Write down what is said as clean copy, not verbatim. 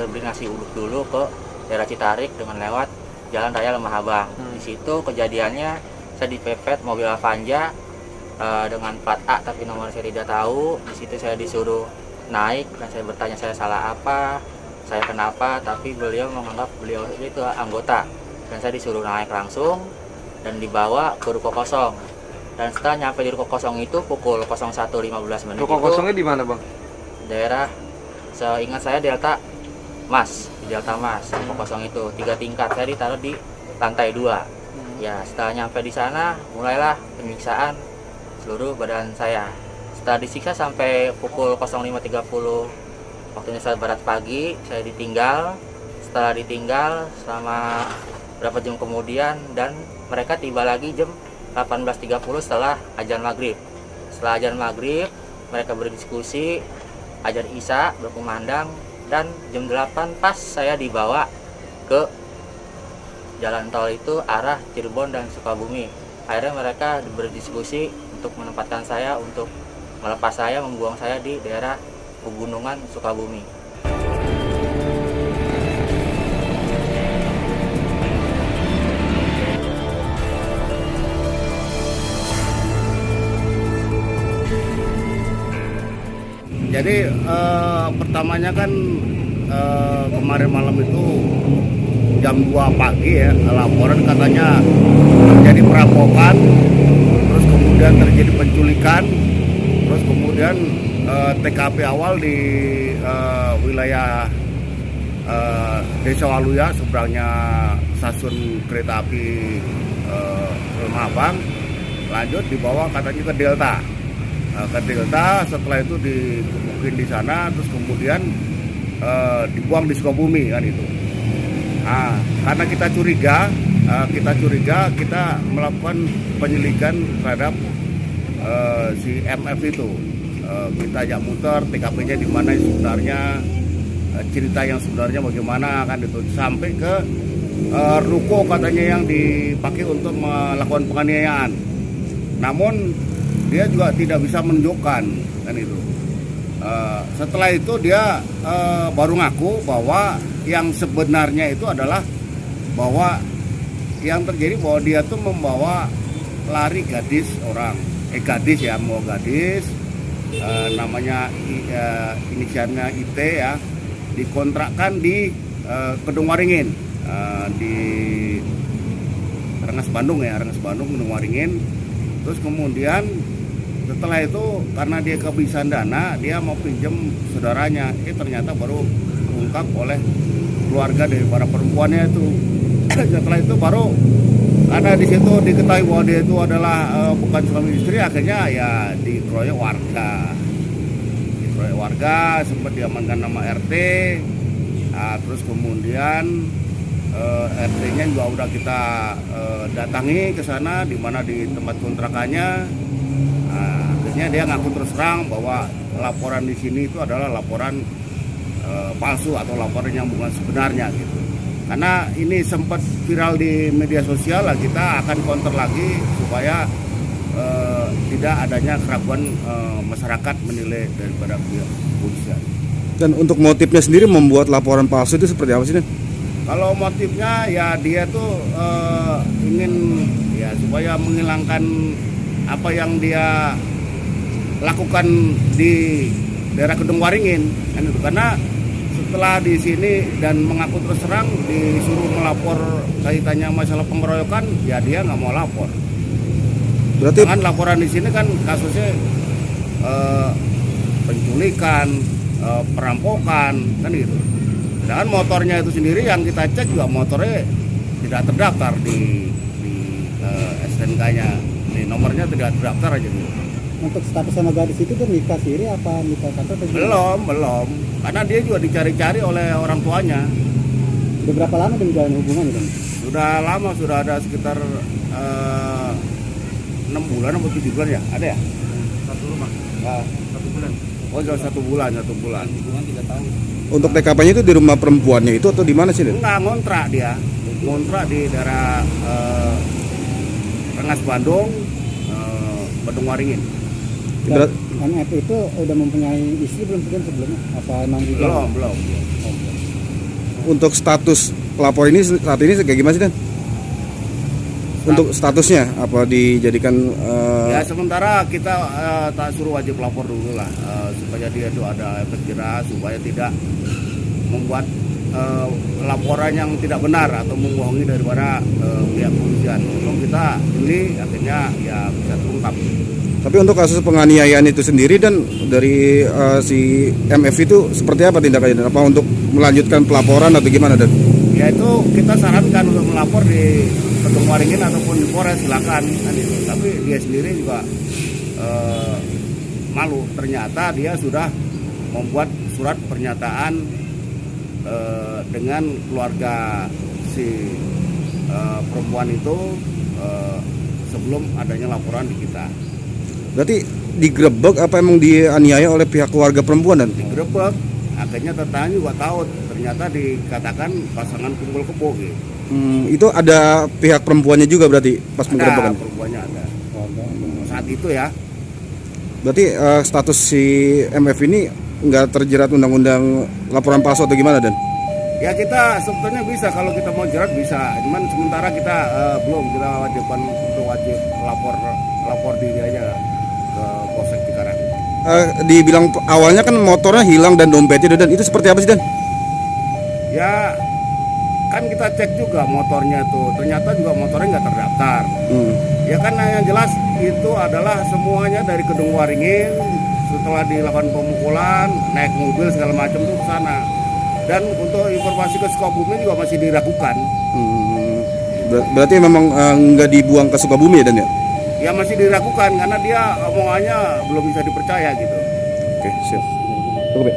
beli nasi uduk dulu ke daerah Citarik dengan lewat Jalan Raya Lembah Abang. Di situ kejadiannya saya dipepet mobil Avanza dengan plat A tapi nomor saya tidak tahu. Di situ saya disuruh naik dan saya bertanya saya salah apa, saya kenapa, tapi beliau menganggap beliau itu anggota dan saya disuruh naik langsung dan dibawa ke ruko kosong. Dan setelah nyampe di ruko kosong itu pukul 01.15 menit. Ruko kosongnya di mana, Bang? Daerah seingat saya Delta Mas, ruko kosong itu 3 tingkat. Saya ditaruh di lantai 2. Ya, setelah nyampe di sana mulailah penyiksaan seluruh badan saya. Setelah disiksa sampai pukul 05.30 waktu Indonesia Barat pagi, saya ditinggal. Setelah ditinggal selama berapa jam kemudian dan mereka tiba lagi jam 18.30 setelah azan maghrib. Setelah azan maghrib mereka berdiskusi, azan isya berkumandang dan jam 8 pas saya dibawa ke jalan tol itu arah Cirebon dan Sukabumi. Akhirnya mereka berdiskusi untuk menempatkan saya, untuk melepas saya, membuang saya di daerah pegunungan Sukabumi. Jadi pertamanya kan kemarin malam itu jam 2 pagi ya, laporan katanya terjadi perampokan, terus kemudian terjadi penculikan, terus kemudian TKP awal di wilayah Desa Waluya seberangnya stasiun kereta api Lembah Abang, lanjut dibawa katanya ke Delta. Setelah itu dikebukin di sana, terus kemudian dibuang di Sukabumi kan itu. Nah, karena kita curiga, kita melakukan penyelidikan terhadap si MF itu. Kita ajak muter TKP-nya di mana sebenarnya, cerita yang sebenarnya bagaimana kan itu, sampai ke ruko katanya yang dipakai untuk melakukan penganiayaan. Namun dia juga tidak bisa menunjukkan kan itu. Setelah itu dia baru ngaku bahwa yang sebenarnya itu adalah bahwa yang terjadi bahwa dia tuh membawa lari gadis orang, gadis namanya inisialnya IT ya, dikontrakkan di Kedung Waringin, di Rengas Bandung Kedung Waringin. Terus kemudian setelah itu karena dia kehabisan dana, dia mau pinjam saudaranya. Ternyata baru terungkap oleh keluarga dari para perempuannya itu. Setelah itu baru karena di situ diketahui bahwa dia itu adalah bukan suami istri, akhirnya ya dikeroyok warga. Sempat diamankan nama RT. Nah, terus kemudian RT-nya juga udah kita datangi ke sana, di mana di tempat kontrakannya. Akhirnya dia ngaku terus terang bahwa laporan di sini itu adalah laporan palsu atau laporan yang bukan sebenarnya gitu. Karena ini sempat viral di media sosial, kita akan counter lagi supaya tidak adanya keraguan masyarakat menilai daripada pihak kepolisian. Dan untuk motifnya sendiri membuat laporan palsu itu seperti apa sih, Den? Kalau motifnya ya dia tuh ingin ya supaya menghilangkan apa yang dia lakukan di daerah Kedung Waringin kan itu. Karena setelah di sini dan mengaku terus terang disuruh melapor kaitannya masalah pengeroyokan, ya dia nggak mau lapor. Berarti kan laporan di sini kan kasusnya penculikan, perampokan kan gitu. Dan motornya itu sendiri yang kita cek juga motornya tidak terdaftar di STNK-nya, di nomornya tidak terdaftar aja gitu. Untuk status sama gadis itu kan nikah siri apa nikah kata? Belum, karena dia juga dicari-cari oleh orang tuanya. Udah berapa lama dia menjalin hubungan itu? Sudah lama, sudah ada sekitar 6 bulan atau 7 bulan ya, ada ya? Satu rumah. 1 bulan. Oh, sudah 1 bulan. Hubungan 3 tahun. untuk TKP-nya itu di rumah perempuannya itu atau di mana sih, Den? Enggak, ngontrak di daerah Rengas Bandung, Kedung Waringin. MF itu udah mempunyai istri belum sebelumnya? Apa emang juga? Belum. Oh, belum. untuk status pelapor ini saat ini kayak gimana sih, Dan? Untuk statusnya apa dijadikan Ya sementara kita tak suruh wajib lapor dulu lah, supaya dia itu ada efek jerah, supaya tidak membuat laporan yang tidak benar atau membohongi daripada pihak kepolisian. Untuk kita ini akhirnya ya bisa terungkap. Tapi untuk kasus penganiayaan itu sendiri, dan dari si MF itu seperti apa tindakannya? Dan apa untuk melanjutkan pelaporan atau gimana, Dan? Ya itu kita sarankan untuk melapor di Kedung Waringin ataupun di Polres, silakan kan itu. Tapi dia sendiri juga malu, ternyata dia sudah membuat surat pernyataan dengan keluarga si perempuan itu sebelum adanya laporan di kita. Berarti digerebek apa emang dianiaya oleh pihak keluarga perempuan, Dan? Digerebek, akhirnya tetangga juga tahu, ternyata dikatakan pasangan kumpul kebo gitu. Itu ada pihak perempuannya juga berarti pas Ada, penggerebekan? perempuannya ada. Saat itu ya. Berarti status si MF ini nggak terjerat undang-undang laporan palsu atau gimana, Dan? Ya kita sebetulnya bisa, kalau kita mau jerat bisa. Cuman sementara kita belum, kita wajibkan untuk wajib lapor diri aja ke Polsek Cikarang. Dibilang awalnya kan motornya hilang dan dompetnya, Dan, itu seperti apa sih, Dan? Ya kan kita cek juga motornya tuh, ternyata juga motornya nggak terdaftar. Ya kan yang jelas itu adalah semuanya dari Kedung Waringin, setelah dilakukan pemukulan, naik mobil segala macam tuh ke sana. Dan untuk informasi ke Sukabumi juga masih diragukan. Berarti memang nggak dibuang ke Sukabumi ya, Dan, ya? Ya masih diragukan karena dia omongannya belum bisa dipercaya gitu. Oke, siap. Cukup ya?